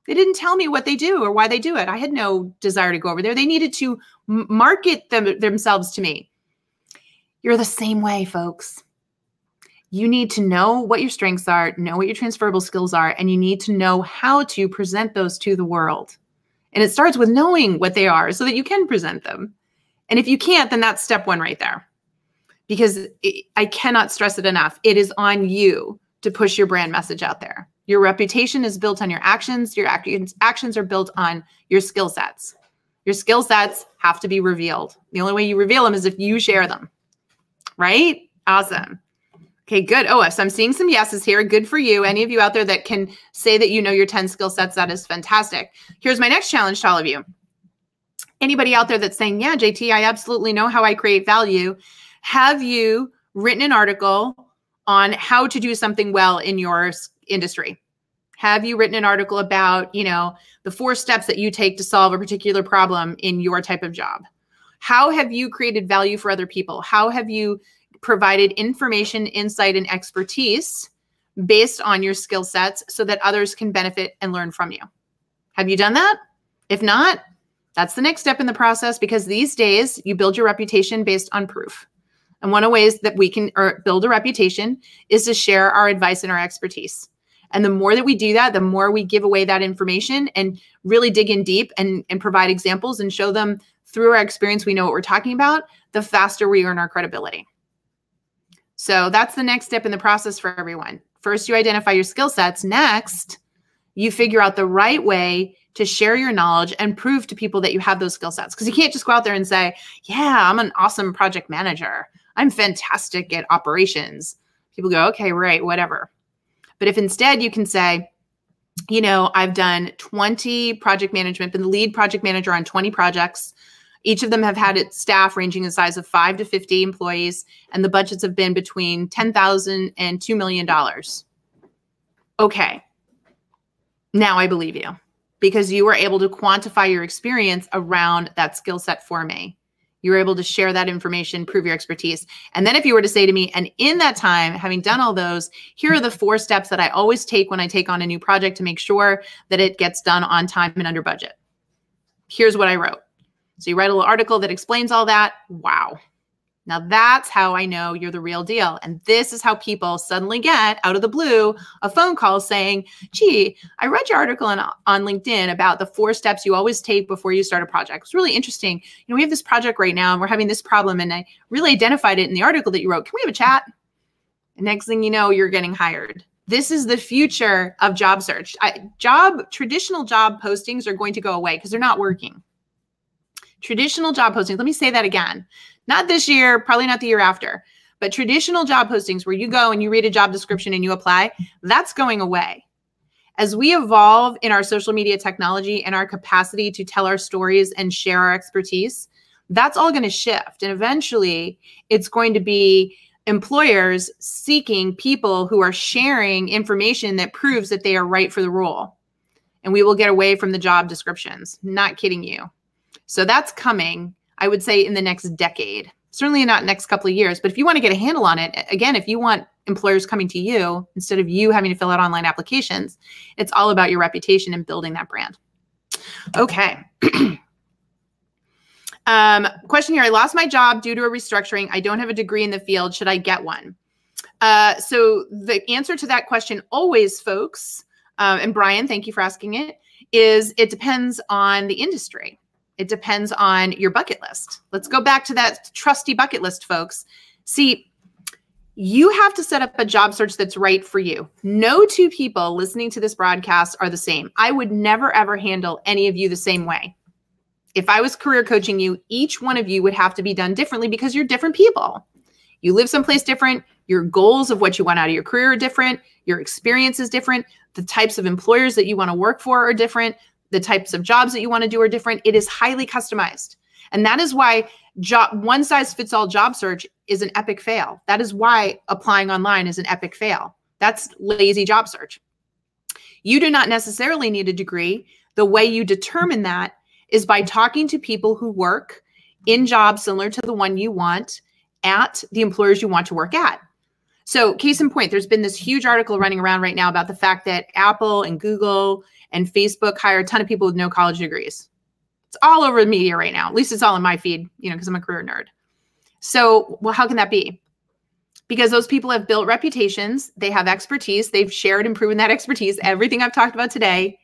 They didn't tell me what they do or why they do it. I had no desire to go over there. They needed to market themselves to me. You're the same way, folks. You need to know what your strengths are, know what your transferable skills are, and you need to know how to present those to the world. And it starts with knowing what they are so that you can present them. And if you can't, then that's step one right there. Because I cannot stress it enough. It is on you to push your brand message out there. Your reputation is built on your actions. Your actions are built on your skill sets. Your skill sets have to be revealed. The only way you reveal them is if you share them, right? Awesome. Okay, good. Oh, so I'm seeing some yeses here. Good for you. Any of you out there that can say that you know your 10 skill sets, that is fantastic. Here's my next challenge to all of you. Anybody out there that's saying, yeah, JT, I absolutely know how I create value. Have you written an article on how to do something well in your industry? Have you written an article about, the 4 steps that you take to solve a particular problem in your type of job? How have you created value for other people? How have you provided information, insight, and expertise based on your skill sets so that others can benefit and learn from you? Have you done that? If not, that's the next step in the process, because these days you build your reputation based on proof. And one of the ways that we can build a reputation is to share our advice and our expertise. And the more that we do that, the more we give away that information and really dig in deep and provide examples and show them through our experience we know what we're talking about, the faster we earn our credibility. So that's the next step in the process for everyone. First, you identify your skill sets. Next, you figure out the right way to share your knowledge and prove to people that you have those skill sets. Because you can't just go out there and say, yeah, I'm an awesome project manager. I'm fantastic at operations. People go, okay, right, whatever. But if instead you can say, I've done 20 project management, been the lead project manager on 20 projects. Each of them have had its staff ranging in size of 5 to 50 employees, and the budgets have been between $10,000 and $2 million. Okay, now I believe you, because you were able to quantify your experience around that skill set for me. You were able to share that information, prove your expertise. And then if you were to say to me, and in that time, having done all those, here are the 4 steps that I always take when I take on a new project to make sure that it gets done on time and under budget. Here's what I wrote. So you write a little article that explains all that. Wow. Now that's how I know you're the real deal. And this is how people suddenly get, out of the blue, a phone call saying, gee, I read your article on LinkedIn about the 4 steps you always take before you start a project. It's really interesting. We have this project right now and we're having this problem, and I really identified it in the article that you wrote. Can we have a chat? And next thing you know, you're getting hired. This is the future of job search. Traditional job postings are going to go away because they're not working. Traditional job postings, let me say that again. Not this year, probably not the year after, but traditional job postings where you go and you read a job description and you apply, that's going away. As we evolve in our social media technology and our capacity to tell our stories and share our expertise, that's all going to shift. And eventually it's going to be employers seeking people who are sharing information that proves that they are right for the role. And we will get away from the job descriptions. Not kidding you. So that's coming, I would say, in the next decade. Certainly not next couple of years. But if you want to get a handle on it, again, if you want employers coming to you instead of you having to fill out online applications, it's all about your reputation and building that brand. Okay. Question here. I lost my job due to a restructuring. I don't have a degree in the field. Should I get one? So the answer to that question always, folks, and Brian, thank you for asking it, is it depends on the industry. It depends on your bucket list. Let's go back to that trusty bucket list, folks. See, you have to set up a job search that's right for you. No two people listening to this broadcast are the same. I would never, ever handle any of you the same way. If I was career coaching you, each one of you would have to be done differently because you're different people. You live someplace different. Your goals of what you want out of your career are different. Your experience is different. The types of employers that you want to work for are different. The types of jobs that you want to do are different. It is highly customized. And that is why one size fits all job search is an epic fail. That is why applying online is an epic fail. That's lazy job search. You do not necessarily need a degree. The way you determine that is by talking to people who work in jobs similar to the one you want at the employers you want to work at. So case in point, there's been this huge article running around right now about the fact that Apple and Google and Facebook hire a ton of people with no college degrees. It's all over the media right now. At least it's all in my feed, because I'm a career nerd. So, well, how can that be? Because those people have built reputations. They have expertise. They've shared and proven that expertise, everything I've talked about today,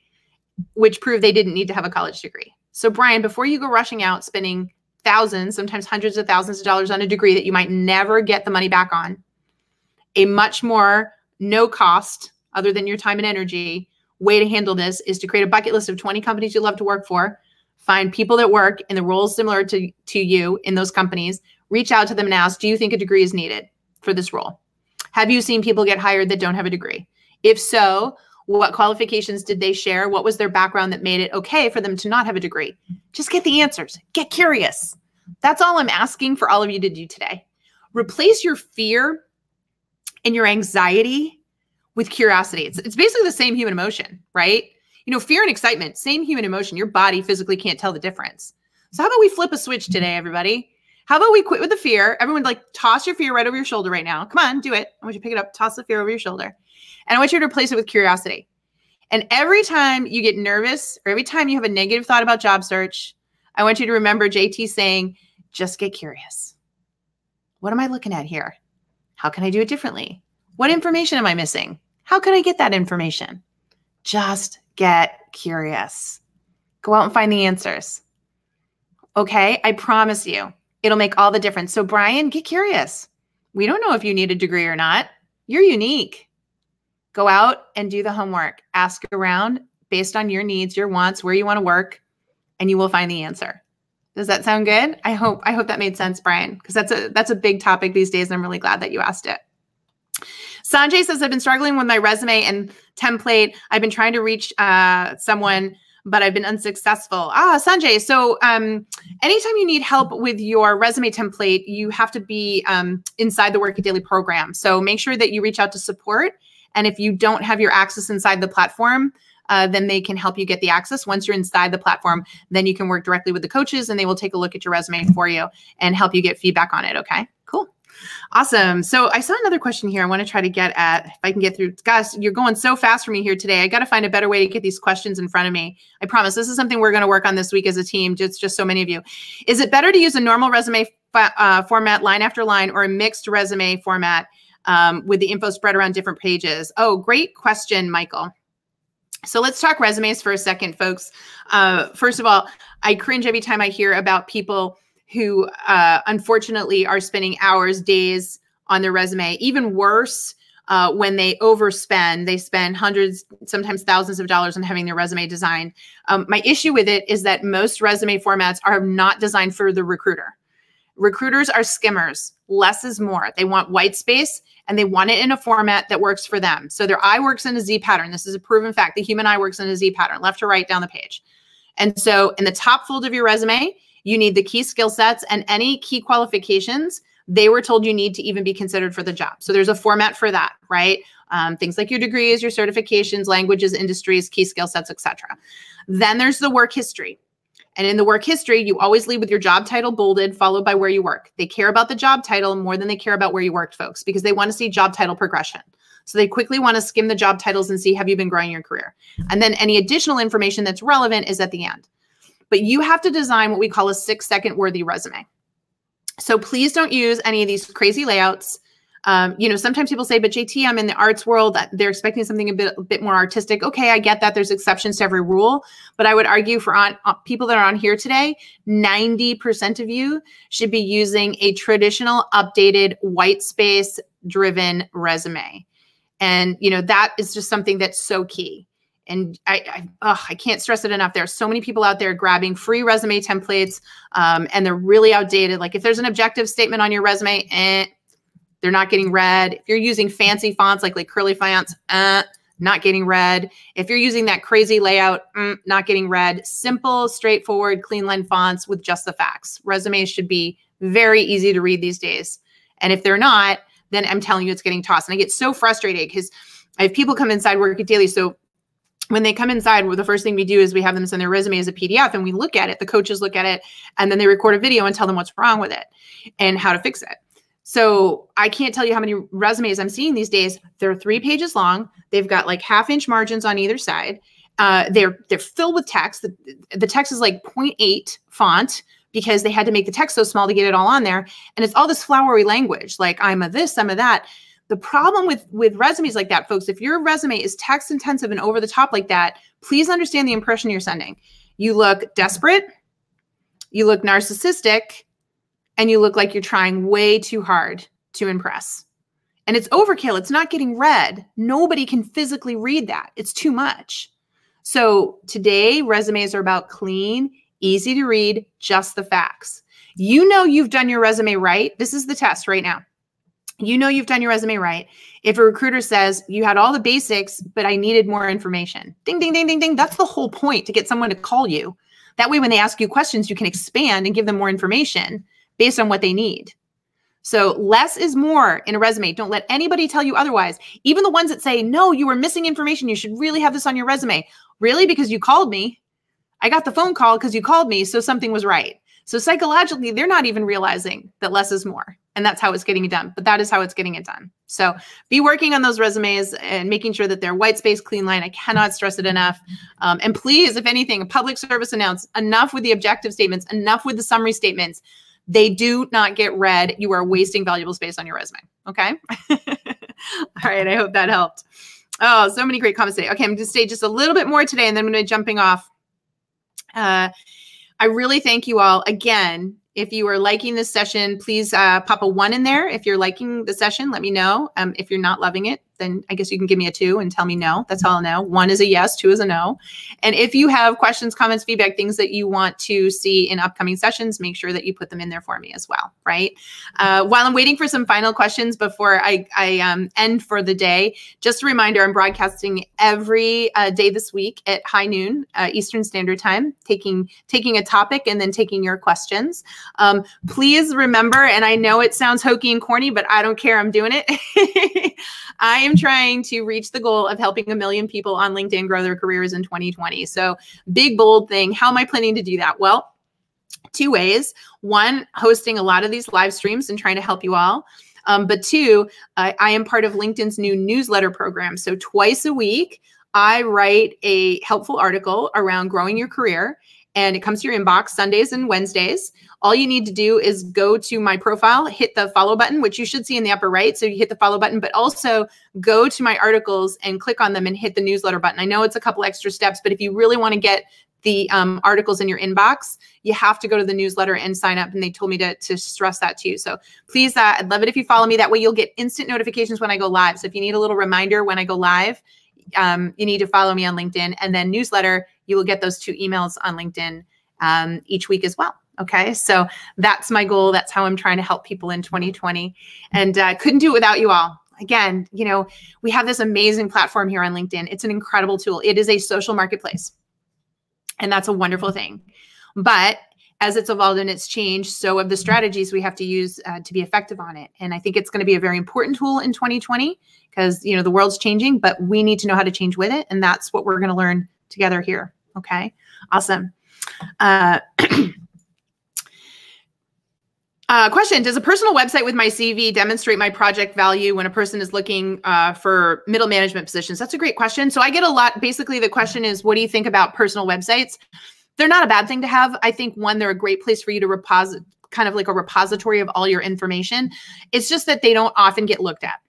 which prove they didn't need to have a college degree. So Brian, before you go rushing out, spending thousands, sometimes hundreds of thousands of dollars on a degree that you might never get the money back on, a much more no cost, other than your time and energy, way to handle this is to create a bucket list of 20 companies you love to work for, find people that work in the roles similar to you in those companies, reach out to them and ask, do you think a degree is needed for this role? Have you seen people get hired that don't have a degree? If so, what qualifications did they share? What was their background that made it okay for them to not have a degree? Just get the answers. Get curious. That's all I'm asking for all of you to do today. Replace your fear and your anxiety with curiosity. It's basically the same human emotion, right? Fear and excitement, same human emotion. Your body physically can't tell the difference. So how about we flip a switch today, everybody? How about we quit with the fear? Everyone, toss your fear right over your shoulder right now. Come on, do it. I want you to pick it up, toss the fear over your shoulder. And I want you to replace it with curiosity. And every time you get nervous or every time you have a negative thought about job search, I want you to remember JT saying, just get curious. What am I looking at here? How can I do it differently? What information am I missing? How can I get that information? Just get curious. Go out and find the answers. Okay, I promise you, it'll make all the difference. So Brian, get curious. We don't know if you need a degree or not. You're unique. Go out and do the homework. Ask around based on your needs, your wants, where you want to work, and you will find the answer. Does that sound good? I hope that made sense, Brian, because that's a big topic these days, and I'm really glad that you asked it. Sanjay says, I've been struggling with my resume and template. I've been trying to reach someone, but I've been unsuccessful. Sanjay, so anytime you need help with your resume template, you have to be inside the Work It Daily program. So make sure that you reach out to support. And if you don't have your access inside the platform, then they can help you get the access. Once you're inside the platform, then you can work directly with the coaches and they will take a look at your resume for you and help you get feedback on it. Okay, cool. Awesome. So I saw another question here I want to try to get at, if I can get through. Guys, you're going so fast for me here today. I got to find a better way to get these questions in front of me. I promise this is something we're going to work on this week as a team, just so many of you. Is it better to use a normal resume format line after line or a mixed resume format with the info spread around different pages? Oh, great question, Michael. So let's talk resumes for a second, folks. First of all, I cringe every time I hear about people who unfortunately are spending hours, days on their resume. Even worse, when they overspend, they spend hundreds, sometimes thousands of dollars on having their resume designed. My issue with it is that most resume formats are not designed for the recruiter. Recruiters are skimmers. Less is more. They want white space and they want it in a format that works for them. So their eye works in a Z pattern. This is a proven fact. The human eye works in a Z pattern, left to right down the page. And so in the top fold of your resume, you need the key skill sets and any key qualifications they were told you need to even be considered for the job. So there's a format for that, right? Things like your degrees, your certifications, languages, industries, key skill sets, etc. Then there's the work history. And in the work history, you always lead with your job title bolded, followed by where you work. They care about the job title more than they care about where you worked, folks, because they want to see job title progression. So they quickly want to skim the job titles and see, have you been growing your career? And then any additional information that's relevant is at the end. But you have to design what we call a 6-second worthy resume. So please don't use any of these crazy layouts. Sometimes people say, but JT, I'm in the arts world. They're expecting something a bit more artistic. Okay, I get that. There's exceptions to every rule. But I would argue for people that are on here today, 90% of you should be using a traditional, updated, white space driven resume. And, that is just something that's so key. And I can't stress it enough. There are so many people out there grabbing free resume templates, and they're really outdated. Like if there's an objective statement on your resume, they're not getting read. If you're using fancy fonts like curly fonts, not getting read. If you're using that crazy layout, not getting read. Simple, straightforward, clean line fonts with just the facts. Resumes should be very easy to read these days. And if they're not, then I'm telling you it's getting tossed. And I get so frustrated because I have people come inside Work It Daily. So when they come inside, well, the first thing we do is we have them send their resume as a PDF and we look at it. The coaches look at it and then they record a video and tell them what's wrong with it and how to fix it. So I can't tell you how many resumes I'm seeing these days. They're 3 pages long. They've got like 1/2-inch margins on either side. They're filled with text. The text is like 0.8 font because they had to make the text so small to get it all on there. And it's all this flowery language, like I'm a this, I'm a that. The problem with resumes like that, folks, if your resume is text intensive and over the top like that, please understand the impression you're sending. You look desperate, you look narcissistic, and you look like you're trying way too hard to impress. And it's overkill. It's not getting read. Nobody can physically read that. It's too much. So today, resumes are about clean, easy to read, just the facts. You've done your resume right. This is the test right now. You've done your resume right. If a recruiter says you had all the basics, but I needed more information, ding, ding, ding, ding, ding. That's the whole point, to get someone to call you. That way, when they ask you questions, you can expand and give them more information based on what they need. So less is more in a resume. Don't let anybody tell you otherwise. Even the ones that say, no, you were missing information. You should really have this on your resume. Really? Because you called me. I got the phone call because you called me, so something was right. So psychologically, they're not even realizing that less is more. And that's how it's getting it done. But that is how it's getting it done. So be working on those resumes and making sure that they're white space, clean line. I cannot stress it enough. And please, if anything, a public service announce, enough with the objective statements, enough with the summary statements. They do not get read. You are wasting valuable space on your resume. Okay. All right. I hope that helped. Oh, so many great comments today. Okay. I'm going to stay just a little bit more today and then I'm going to be jumping off. I really thank you all again. If you are liking this session, please pop a 1 in there. If you're liking the session, let me know. If you're not loving it, then I guess you can give me a 2 and tell me no. That's all I'll know. 1 is a yes, 2 is a no. And if you have questions, comments, feedback, things that you want to see in upcoming sessions, make sure that you put them in there for me as well, right? While I'm waiting for some final questions before I end for the day, just a reminder, I'm broadcasting every day this week at high noon Eastern Standard Time, taking a topic and then taking your questions. Please remember, and I know it sounds hokey and corny, but I don't care. I'm doing it. I am trying to reach the goal of helping 1 million people on LinkedIn grow their careers in 2020. So big, bold thing. How am I planning to do that? Well, 2 ways. 1, hosting a lot of these live streams and trying to help you all. But 2, I am part of LinkedIn's new newsletter program. So twice a week, I write a helpful article around growing your career. And it comes to your inbox Sundays and Wednesdays. All you need to do is go to my profile, hit the follow button, which you should see in the upper right. So you hit the follow button, but also go to my articles and click on them and hit the newsletter button. I know it's a couple extra steps, but if you really want to get the articles in your inbox, you have to go to the newsletter and sign up. And they told me to stress that to you. So please, I'd love it if you follow me. That way you'll get instant notifications when I go live. So if you need a little reminder when I go live, you need to follow me on LinkedIn, and then newsletter, you will get those 2 emails on LinkedIn each week as well. Okay. So that's my goal. That's how I'm trying to help people in 2020, and couldn't do it without you all. Again, we have this amazing platform here on LinkedIn. It's an incredible tool. It is a social marketplace, and that's a wonderful thing. But as it's evolved and it's changed, so have the strategies we have to use to be effective on it. And I think it's going to be a very important tool in 2020 because, the world's changing, but we need to know how to change with it. And that's what we're going to learn together here. Okay. Awesome. Question, does a personal website with my CV demonstrate my project value when a person is looking for middle management positions? That's a great question. So I get a lot. Basically, the question is, what do you think about personal websites? They're not a bad thing to have. I think, 1, they're a great place for you to kind of like a repository of all your information. It's just that they don't often get looked at.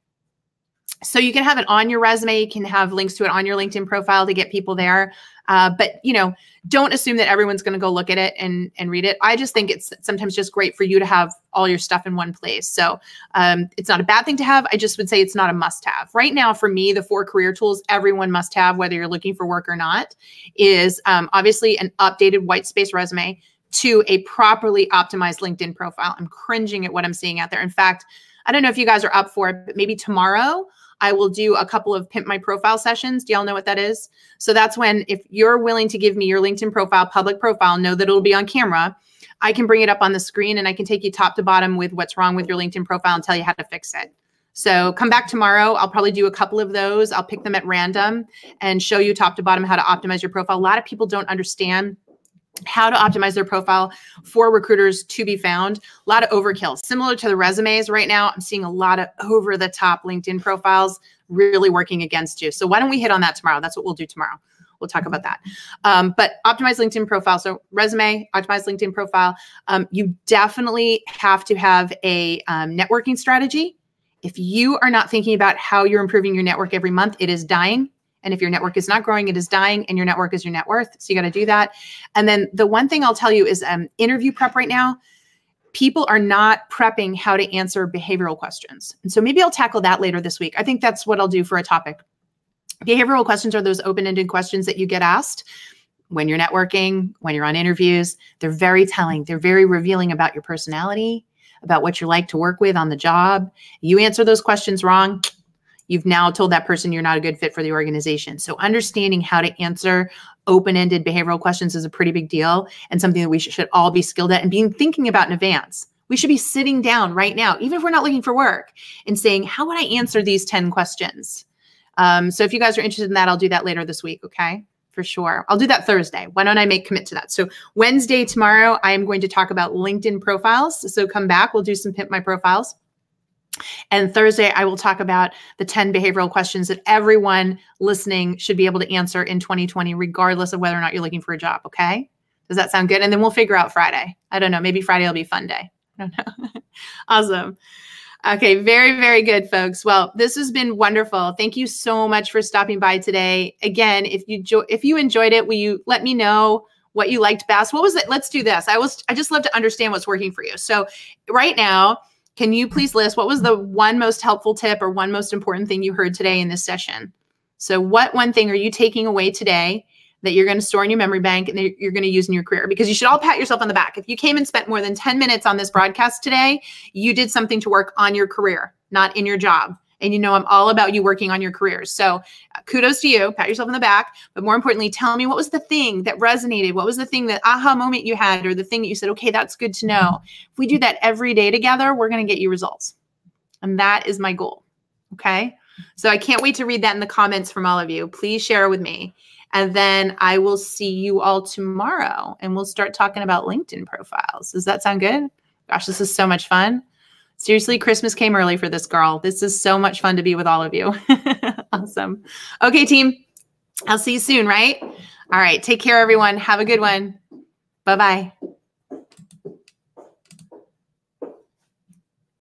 So you can have it on your resume. You can have links to it on your LinkedIn profile to get people there. But, you know, don't assume that everyone's going to go look at it and read it. I just think it's sometimes just great for you to have all your stuff in one place. So it's not a bad thing to have. I just would say it's not a must-have. Right now, for me, the 4 career tools everyone must have, whether you're looking for work or not, is obviously an updated white space resume, to a properly optimized LinkedIn profile. I'm cringing at what I'm seeing out there. In fact, I don't know if you guys are up for it, but maybe tomorrow I will do a couple of Pimp My Profile sessions. Do y'all know what that is? So that's when, if you're willing to give me your LinkedIn profile, public profile, know that it'll be on camera, I can bring it up on the screen and I can take you top to bottom with what's wrong with your LinkedIn profile and tell you how to fix it. So come back tomorrow. I'll probably do a couple of those. I'll pick them at random and show you top to bottom how to optimize your profile. A lot of people don't understand how to optimize their profile for recruiters to be found. A lot of overkill. Similar to the resumes right now, I'm seeing a lot of over-the-top LinkedIn profiles really working against you. So why don't we hit on that tomorrow? That's what we'll do tomorrow. We'll talk about that. But optimize LinkedIn profile. So resume, optimize LinkedIn profile. You definitely have to have a networking strategy. If you are not thinking about how you're improving your network every month, it is dying. And if your network is not growing, it is dying, and your network is your net worth. So you got to do that. And then the one thing I'll tell you is interview prep right now, people are not prepping how to answer behavioral questions. And so maybe I'll tackle that later this week. I think that's what I'll do for a topic. Behavioral questions are those open-ended questions that you get asked when you're networking, when you're on interviews. They're very telling. They're very revealing about your personality, about what you're like to work with on the job. You answer those questions wrong, you've now told that person you're not a good fit for the organization. So understanding how to answer open-ended behavioral questions is a pretty big deal and something that we should all be skilled at and thinking about in advance. We should be sitting down right now, even if we're not looking for work, and saying, how would I answer these 10 questions? So if you guys are interested in that, I'll do that later this week, okay? For sure. I'll do that Thursday. Why don't I commit to that? So Wednesday, tomorrow, I am going to talk about LinkedIn profiles. So come back, we'll do some Pimp My Profiles. And Thursday, I will talk about the 10 behavioral questions that everyone listening should be able to answer in 2020, regardless of whether or not you're looking for a job. Okay. Does that sound good? And then we'll figure out Friday. I don't know. Maybe Friday will be fun day. I don't know. Awesome. Okay. Very, very good, folks. Well, this has been wonderful. Thank you so much for stopping by today. Again, if you enjoyed it, will you let me know what you liked best? What was it? Let's do this. I just love to understand what's working for you. So right now, can you please list what was the one most helpful tip or one most important thing you heard today in this session? So what one thing are you taking away today that you're going to store in your memory bank and that you're going to use in your career? Because you should all pat yourself on the back. If you came and spent more than 10 minutes on this broadcast today, you did something to work on your career, not in your job. And you know, I'm all about you working on your careers. So kudos to you, pat yourself on the back. But more importantly, tell me, what was the thing that resonated? What was the thing, that aha moment you had, or the thing that you said, okay, that's good to know. If we do that every day together, we're going to get you results. And that is my goal. Okay. So I can't wait to read that in the comments from all of you. Please share with me. And then I will see you all tomorrow and we'll start talking about LinkedIn profiles. Does that sound good? Gosh, this is so much fun. Seriously, Christmas came early for this girl. This is so much fun to be with all of you. Awesome. Okay, team. I'll see you soon, right? All right. Take care, everyone. Have a good one. Bye-bye.